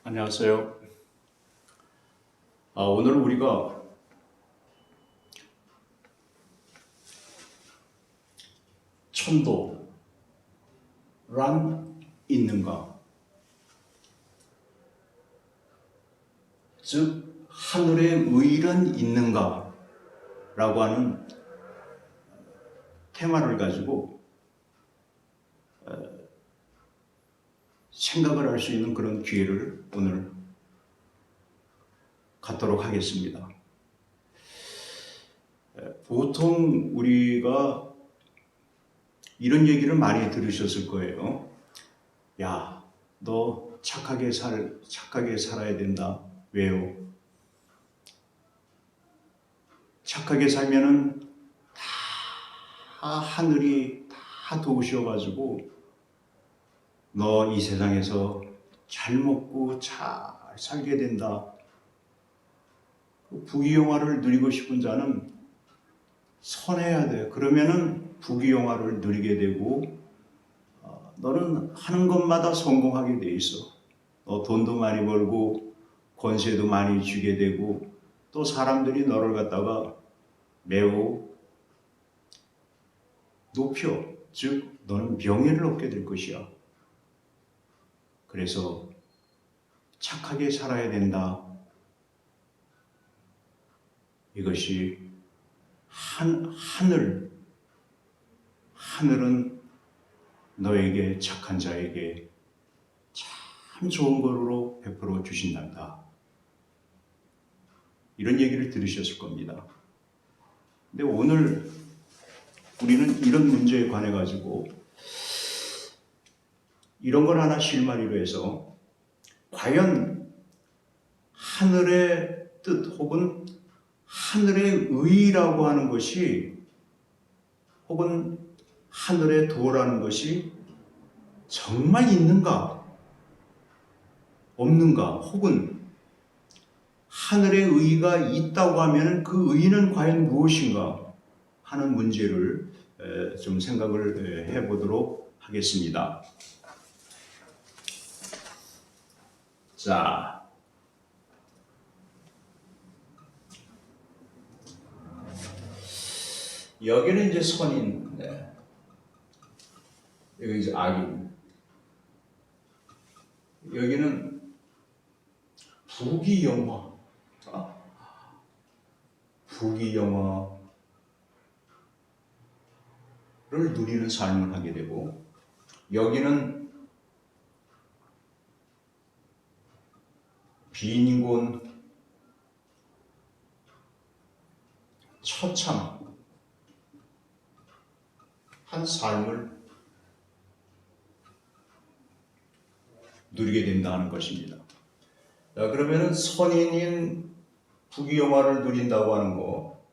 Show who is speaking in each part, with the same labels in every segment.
Speaker 1: 안녕하세요. 오늘 우리가 천도란 있는가, 즉 하늘의 의란 있는가 라고 하는 테마를 가지고 생각을 할 수 있는 그런 기회를 오늘 갖도록 하겠습니다. 보통 우리가 이런 얘기를 많이 들으셨을 거예요. 야, 너 착하게 살아야 된다. 왜요? 착하게 살면은 다 하늘이 다 도우셔가지고 너 이 세상에서 잘 먹고 잘 살게 된다. 부귀영화를 누리고 싶은 자는 선해야 돼. 그러면은 부귀영화를 누리게 되고 너는 하는 것마다 성공하게 돼 있어. 너 돈도 많이 벌고 권세도 많이 주게 되고 또 사람들이 너를 갖다가 매우 높여. 즉 너는 명예를 얻게 될 것이야. 그래서 착하게 살아야 된다. 이것이 하늘은 너에게 착한 자에게 참 좋은 거로 베풀어 주신단다. 이런 얘기를 들으셨을 겁니다. 근데 오늘 우리는 이런 문제에 관해 가지고 이런 걸 하나 실마리로 해서 과연 하늘의 뜻 혹은 하늘의 의라고 하는 것이 혹은 하늘의 도라는 것이 정말 있는가 없는가, 혹은 하늘의 의가 있다고 하면 그 의는 과연 무엇인가 하는 문제를 좀 생각을 해보도록 하겠습니다. 자, 여기는 이제 선인, 여기 이제 악인, 여기는 부귀영화, 부귀영화를 누리는 삶을 하게 되고, 여기는 빈곤, 처참한 삶을 누리게 된다는 것입니다. 그러면은 선인인 부귀영화를 누린다고 하는 거,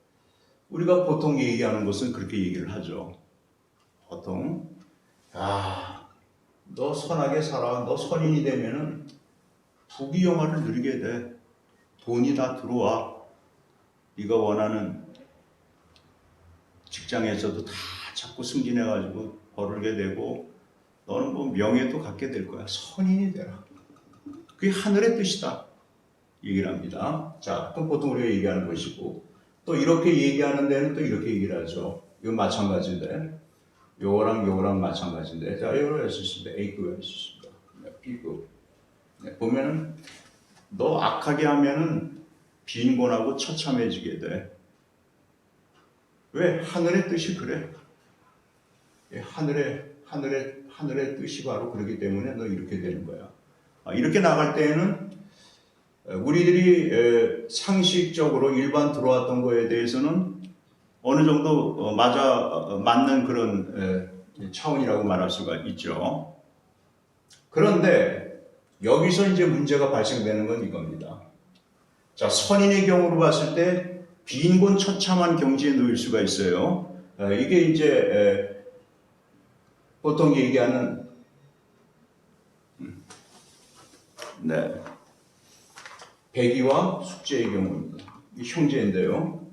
Speaker 1: 우리가 보통 얘기하는 것은 그렇게 얘기를 하죠. 보통 너 선하게 살아, 너 선인이 되면은 부귀영화를 누리게 돼. 돈이 다 들어와. 네가 원하는 직장에서도 다 자꾸 승진해가지고 벌게 되고 너는 뭐 명예도 갖게 될 거야. 선인이 되라. 그게 하늘의 뜻이다. 얘기를 합니다. 자, 그럼 보통 우리가 얘기하는 것이고, 또 이렇게 얘기하는 데는 또 이렇게 얘기를 하죠. 이건 마찬가지인데, 요거랑 마찬가지인데, 자, 요거를 할 수 있습니다. A급을 할 수 있습니다. B급. 보면은, 너 악하게 하면은 빈곤하고 처참해지게 돼. 왜? 하늘의 뜻이 그래. 하늘의 뜻이 바로 그렇기 때문에 너 이렇게 되는 거야. 이렇게 나갈 때에는 우리들이 상식적으로 일반 들어왔던 거에 대해서는 어느 정도 맞는 그런 차원이라고 말할 수가 있죠. 그런데 여기서 이제 문제가 발생되는 건 이겁니다. 자, 선인의 경우로 봤을 때 빈곤 처참한 경지에 놓일 수가 있어요. 이게 이제 보통 얘기하는 백이와 숙제의 경우입니다. 이 형제인데요.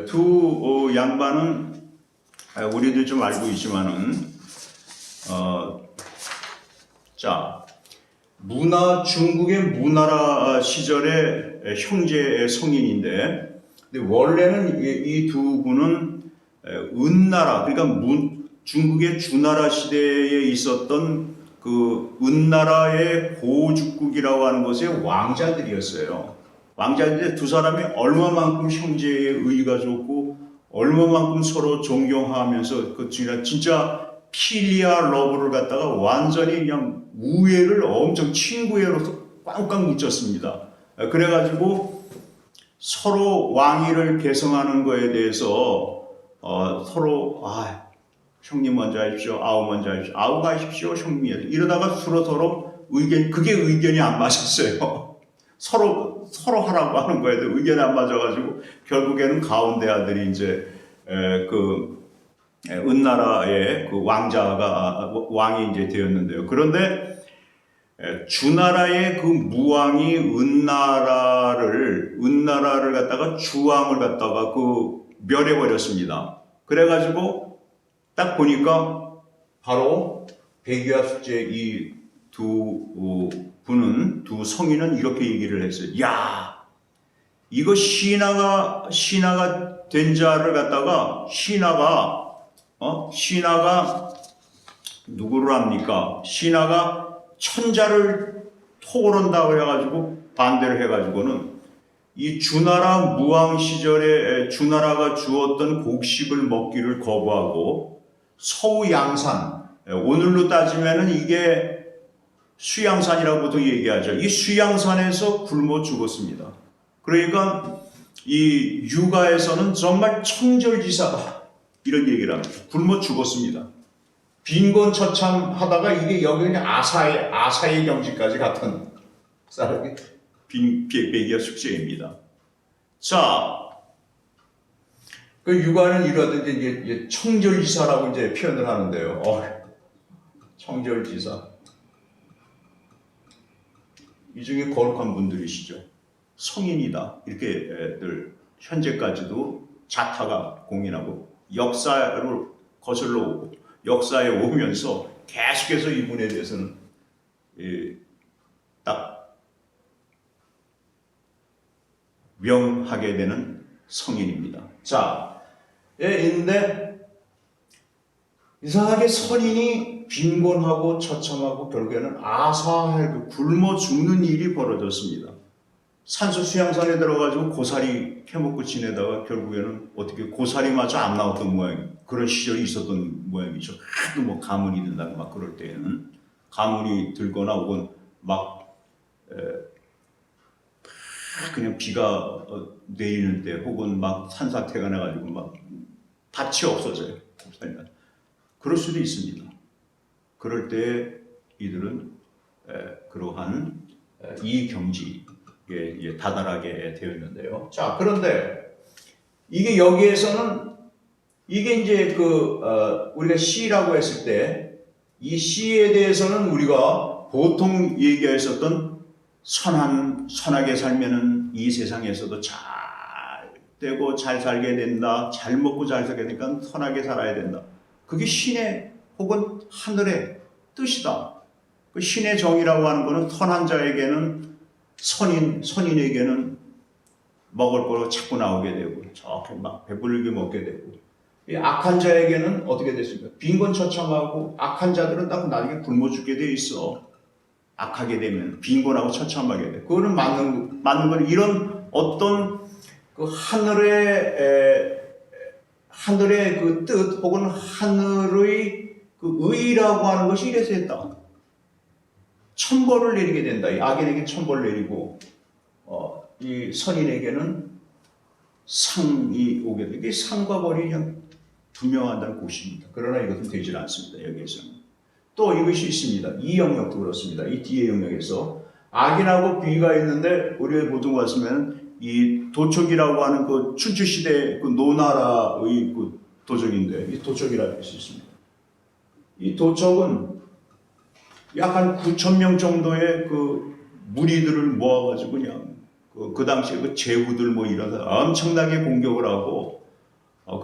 Speaker 1: 두 양반은 우리도 좀 알고 있지만은 자, 중국의 문나라 시절의 형제의 성인인데, 근데 원래는 이 두 분은 은나라, 그러니까 중국의 주나라 시대에 있었던 그 은나라의 고죽국이라고 하는 것의 왕자들이었어요. 왕자인데 두 사람이 얼마만큼 형제의 의가 좋고 얼마만큼 서로 존경하면서 그 진짜 필리아 러브를 갖다가 완전히 그냥 우애를 엄청 친구애로서 꽝꽝 묻혔습니다. 그래가지고 서로 왕위를 계승하는 거에 대해서 서로 형님 먼저 하십시오, 아우 먼저 하십시오, 아우 가십시오, 형님 이러다가 서로 그게 의견이 안 맞았어요. 서로 하라고 하는 거에 대해 의견이 안 맞아가지고 결국에는 가운데 아들이 이제 은나라의 그 왕이 이제 되었는데요. 그런데 주나라의 그 무왕이 은나라를 갖다가 주왕을 갖다가 멸해 버렸습니다. 그래가지고 딱 보니까 바로 백유아 숙제 이 두 성인은 이렇게 얘기를 했어요. 야, 이거 신하가 된 자를 갖다가 신하가 누구를 합니까? 신하가 천자를 토벌한다고 해가지고 반대를 해가지고는 이 주나라 무왕 시절에 주나라가 주었던 곡식을 먹기를 거부하고 서우양산, 오늘로 따지면은 이게 수양산이라고 보통 얘기하죠. 이 수양산에서 굶어 죽었습니다. 그러니까 이 유가에서는 정말 청절지사다 이런 얘기를 합니다. 굶어 죽었습니다. 빈곤처참하다가 이게 여기는 아사의 경지까지 갔던 사람이 백이야 숙제입니다. 자, 그 유가는 이러든지 이제 청절지사라고 이제 표현을 하는데요. 청절지사. 이 중에 거룩한 분들이시죠. 성인이다. 이렇게 늘 현재까지도 자타가 공인하고 역사를 거슬러 오고 역사에 오면서 계속해서 이분에 대해서는 딱 명하게 되는 성인입니다. 자, 있는데 이상하게 선인이 빈곤하고 처참하고 결국에는 아사하게 굶어 죽는 일이 벌어졌습니다. 산소 수양산에 들어가지고 고사리 캐먹고 지내다가 결국에는 어떻게 고사리마저 안 나왔던 모양, 그런 시절이 있었던 모양이죠. 하도 뭐 가문이 든다고 막 그럴 때에는 가문이 들거나 혹은 그냥 비가 내리는 때 혹은 막 산사태가 나가지고 막 밭이 없어져요. 그럴 수도 있습니다. 그럴 때 이들은 그러한 이 경지에 다다르게 되어 있는데요. 자, 그런데 이게 여기에서는 이게 이제 우리가 시라고 했을 때 이 시에 대해서는 우리가 보통 얘기했었던 선하게 살면은 이 세상에서도 잘 되고 잘 살게 된다. 잘 먹고 잘 살게 되니까 선하게 살아야 된다. 그게 신의 혹은 하늘의 뜻이다. 그 신의 정의라고 하는 것은 선한 자에게는 선인에게는 먹을 거로 자꾸 나오게 되고 저렇게 막 배불리게 먹게 되고 이 악한 자에게는 어떻게 됐습니까? 빈곤처참하고 악한 자들은 딱 나중에 굶어 죽게 돼 있어. 악하게 되면 빈곤하고 처참하게 돼. 그거는 맞는 건 이런 어떤 그 하늘의 그 뜻 혹은 하늘의 그 의라고 하는 것이 이래서 했다. 천벌을 내리게 된다. 이 악인에게 천벌을 내리고 이 선인에게는 상이 오게 돼. 이게 상과 벌이 그냥 분명한다는 곳입니다. 그러나 이것은 되질 않습니다. 여기에서는 또 이것이 있습니다. 이 영역도 그렇습니다. 이 뒤의 영역에서 악인하고 비가 있는데 우리가 보통 봤으면 이 도적이라고 하는 그 춘추 시대 그 노나라의 그 도적인데 이 도적이라고 할 수 있습니다. 이 도적은 약 한 9,000명 정도의 그 무리들을 모아가지고 그냥 그 당시에 그 제후들 뭐 이런 엄청나게 공격을 하고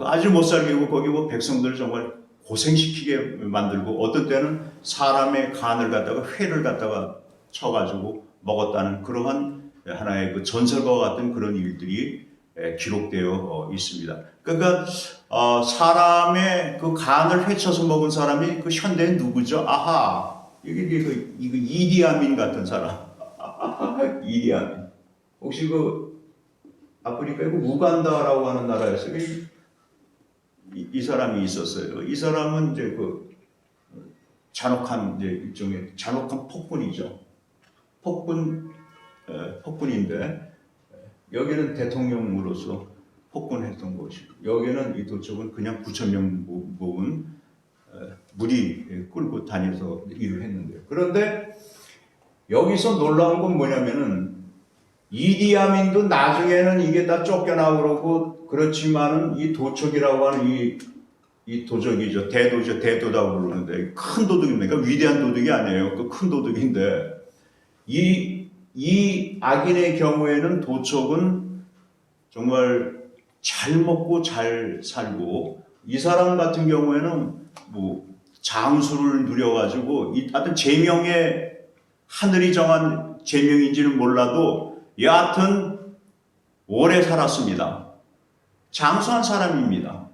Speaker 1: 아주 못 살게 하고 거기 뭐 백성들을 정말 고생시키게 만들고 어떤 때는 사람의 간을 갖다가 회를 갖다가 쳐가지고 먹었다는 그러한 하나의 그 전설과 같은 그런 일들이 기록되어 있습니다. 그러니까 사람의 그 간을 회쳐서 먹은 사람이 그 현대에 누구죠? 아하, 이거 이디아민 같은 사람. 이디아민. 혹시 그 아프리카의 그 우간다라고 하는 나라에서 이 사람이 있었어요. 이 사람은 이제 그 잔혹한 이제 일종의 잔혹한 폭군이죠. 폭군인데 여기는 대통령으로서 폭군했던 곳이고 여기는 이 도적은 그냥 9,000명 모은 무리 끌고 다녀서 일을 했는데요. 그런데 여기서 놀라운 건 뭐냐면은 이디아민도 나중에는 이게 다 쫓겨나고 그러고 그렇지만은 이 도적이라고 하는 이 도적이죠. 대도다고 부르는데 큰 도둑입니다. 그러니까 위대한 도둑이 아니에요. 그 큰 도둑인데 이 악인의 경우에는 도적은 정말 잘 먹고 잘 살고 이 사람 같은 경우에는 뭐 장수를 누려가지고 하여튼 제명의 하늘이 정한 제명인지는 몰라도 여하튼 오래 살았습니다. 장수한 사람입니다.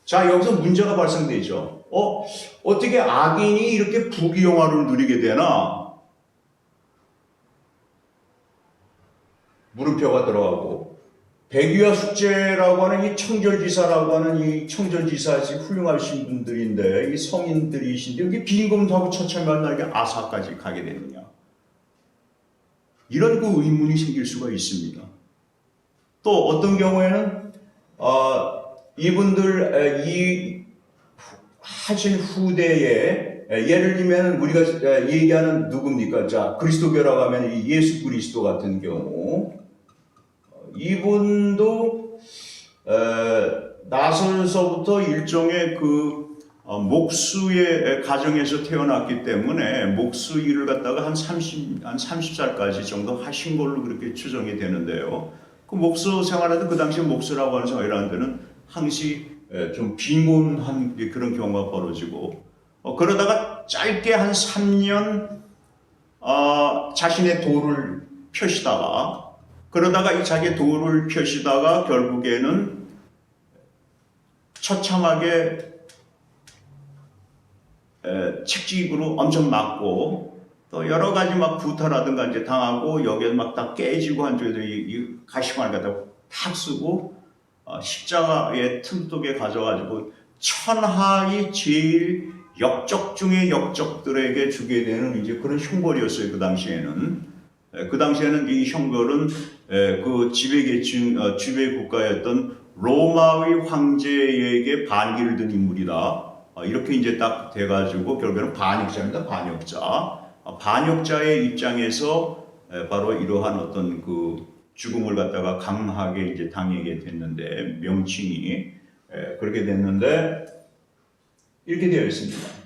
Speaker 1: 자, 여기서 문제가 발생되죠. 어떻게 악인이 이렇게 부귀영화를 누리게 되나? 물음표가 들어가고 백유아 숙제라고 하는 이 청절지사라고 하는 이 청절지사시 훌륭하신 분들인데 이 성인들이신데 여기 빈곤하고 처참한 날에 아사까지 가게 되느냐? 이런 그 의문이 생길 수가 있습니다. 또 어떤 경우에는 이분들 이 하신 후대에 예를 들면 우리가 얘기하는 누굽니까? 자, 그리스도교라고 하면 이 예수 그리스도 같은 경우 이분도 나서서부터 일종의 그 목수의 가정에서 태어났기 때문에 목수 일을 갖다가 한 30살까지 정도 하신 걸로 그렇게 추정이 되는데요. 그 목수 생활하던 그 당시 목수라고 하는 생활이라는 데는 항시 좀 빈곤한 그런 경우가 벌어지고 그러다가 짧게 한 3년 자신의 도를 펴시다가 그러다가 이 자기의 도를 펴시다가 결국에는 처참하게 책직으로 엄청 맞고 또 여러 가지 막 구타라든가 이제 당하고 여기에 막 다 깨지고 한쪽에도 이 가시관을 갖다가 탁 쓰고 십자가의 틈속에 가져가지고 천하의 제일 역적 중의 역적들에게 주게 되는 이제 그런 형벌이었어요. 그 당시에는. 그 당시에는 이 형벌은 그 지배계층, 지배국가였던 로마의 황제에게 반기를 든 인물이다. 이렇게 이제 딱 돼가지고 결국에는 반역자입니다. 반역자의 입장에서 바로 이러한 어떤 그 죽음을 갖다가 강하게 이제 당하게 됐는데 명칭이 그렇게 됐는데 이렇게 되어 있습니다.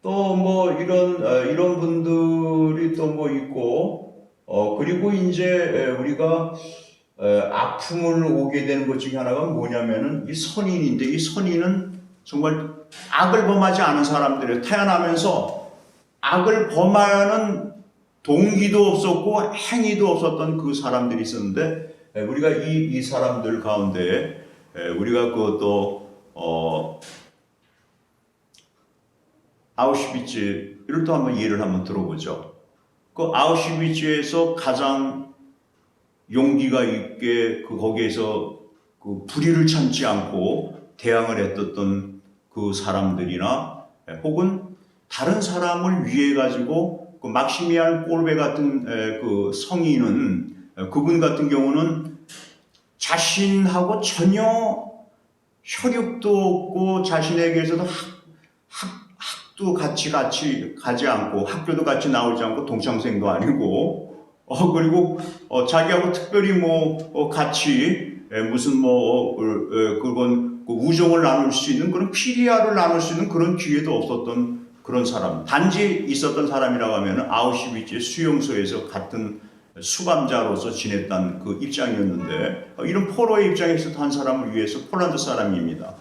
Speaker 1: 또 뭐 이런 분들이 또 뭐 있고 그리고 이제 우리가 아픔을 오게 되는 것 중에 하나가 뭐냐면은 이 선인인데 이 선인은 정말 악을 범하지 않은 사람들이에요. 태어나면서 악을 범하는 동기도 없었고 행위도 없었던 그 사람들이 있었는데 우리가 이 사람들 가운데 우리가 그것도 아우슈비츠를 또 한번 예를 한번 들어보죠. 그 아우슈비츠에서 가장 용기가 있게 거기에서 그 불의를 참지 않고 대항을 했었던 그 사람들이나 혹은 다른 사람을 위해 가지고 그 막시미안 꼴베 같은 그 성인은 그분 같은 경우는 자신하고 전혀 혈육도 없고 자신에게서도 학도 같이 가지 않고 학교도 같이 나오지 않고 동창생도 아니고 그리고 자기하고 특별히 같이 무슨 그건 우정을 나눌 수 있는 그런 피리아를 나눌 수 있는 그런 기회도 없었던 그런 사람. 단지 있었던 사람이라고 하면 아우슈비츠의 수용소에서 같은 수감자로서 지냈던 그 입장이었는데 이런 포로의 입장에서 한 사람을 위해서 폴란드 사람입니다.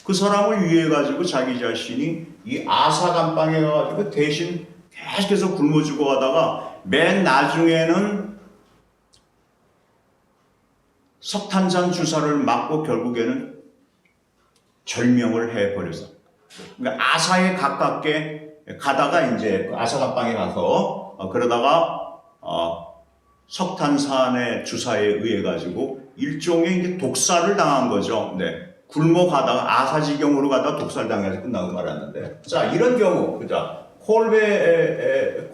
Speaker 1: 그 사람을 위해 가지고 자기 자신이 이 아사 감방에 가가지고 대신 계속해서 굶어 죽어가다가 맨 나중에는 석탄산 주사를 맞고 결국에는 절명을 해버렸어. 그러니까 아사에 가깝게 가다가 이제 아사 감방에 가서 그러다가 석탄산의 주사에 의해 가지고 일종의 이제 독살을 당한 거죠. 네. 굶어 가다가 아사지경으로 가다가 독살 당해서 끝나고 말았는데, 자 이런 경우, 자 콜베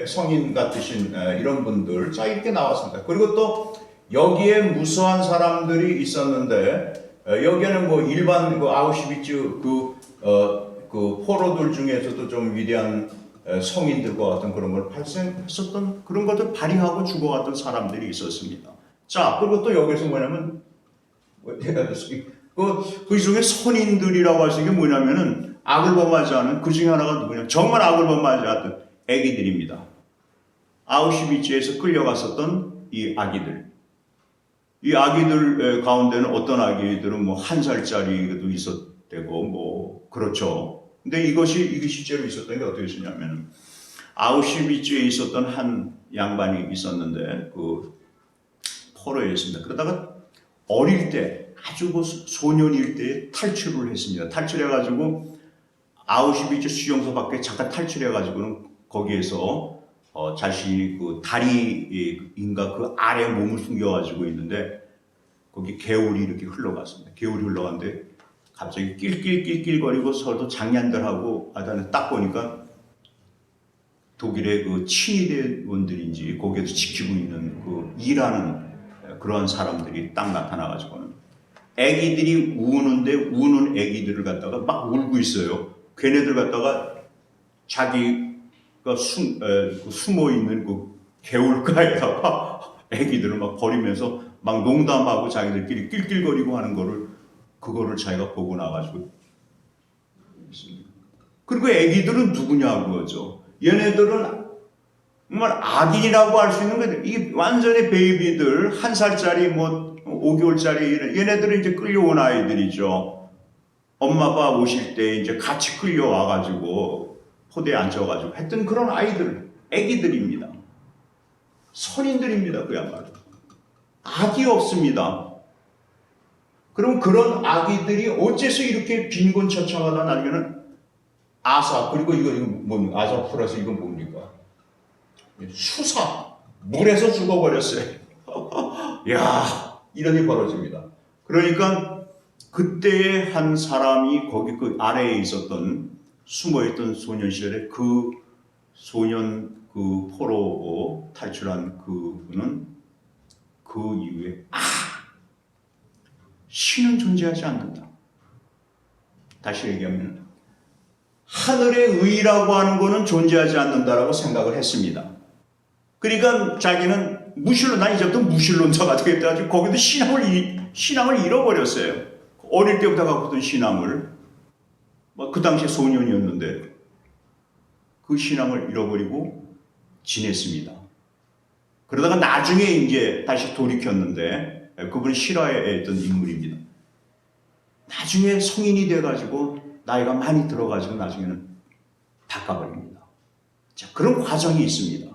Speaker 1: 성인 같으신 이런 분들, 자 이렇게 나왔습니다. 그리고 또 여기에 무수한 사람들이 있었는데, 여기에는 뭐 일반 그 아우슈비츠 그 포로들 중에서도 좀 위대한 성인들과 같은 그런 걸 발생했었던 그런 것들 발휘하고 죽어갔던 사람들이 있었습니다. 자, 그리고 또 여기서 뭐냐면 그 중에 선인들이라고 할 수 있는 게 뭐냐면은 악을 범하지 않은 그 중에 하나가 누구냐? 정말 악을 범하지 않던 애기들입니다. 아우슈비츠에서 끌려갔었던 이 아기들. 이 아기들 가운데는 어떤 아기들은 뭐 1살짜리도 있었대고 뭐 그렇죠. 근데 이게 실제로 있었던 게 어떻게 있었냐면 아우슈비츠에 있었던 한 양반이 있었는데 그 포로였습니다. 그러다가 어릴 때 아주 그 소년일 때 탈출을 했습니다. 탈출해가지고 아우슈비츠 수용소 밖에 잠깐 탈출해가지고는 거기에서 자신이 그 다리인가 그 아래 몸을 숨겨가지고 있는데 거기 개울이 이렇게 흘러갔습니다. 개울이 흘러갔는데 갑자기 낄낄낄낄거리고 서로 장난들하고 하다가 딱 보니까 독일의 그 친위대원들인지 거기에서 지키고 있는 그 일하는 그런 사람들이 딱 나타나가지고는 애기들이 우는 애기들을 갖다가 막 울고 있어요. 걔네들 갖다가 자기가 숨어 있는 그 개울가에다가 애기들을 막 버리면서 막 농담하고 자기들끼리 낄낄거리고 하는 그거를 자기가 보고 나가지고 그리고 애기들은 누구냐고죠. 얘네들은 정말 악인이라고 할 수 있는 거죠. 이 완전히 베이비들 1살짜리 뭐 5개월짜리 얘네들은 이제 끌려온 아이들이죠. 엄마 아빠 오실 때 이제 같이 끌려와가지고 포대에 앉혀가지고 했던 그런 아이들, 애기들입니다. 선인들입니다. 그야말로. 악이 없습니다. 그럼 그런 아기들이 어째서 이렇게 빈곤처참하다 나중에는 아사, 그리고 이거 뭡니까? 아사 플러스 이건 뭡니까? 수사, 물에서 죽어버렸어요. 야, 이런 일이 벌어집니다. 그러니까 그때의 한 사람이 거기 그 아래에 있었던 숨어있던 소년 시절에 그 소년 그 포로 탈출한 그분은 그 이후에 신은 존재하지 않는다. 다시 얘기하면 하늘의 의라고 하는 것은 존재하지 않는다라고 생각을 했습니다. 그러니까 자기는 난 이제부터 무신론자가 되겠다. 거기도 신앙을 잃어버렸어요. 어릴 때부터 갖고 있던 신앙을. 그 당시에 소년이었는데 그 신앙을 잃어버리고 지냈습니다. 그러다가 나중에 이제 다시 돌이켰는데 그분은 실화에 있던 인물입니다. 나중에 성인이 돼가지고 나이가 많이 들어가지고 나중에는 바꿔버립니다. 자, 그런 과정이 있습니다.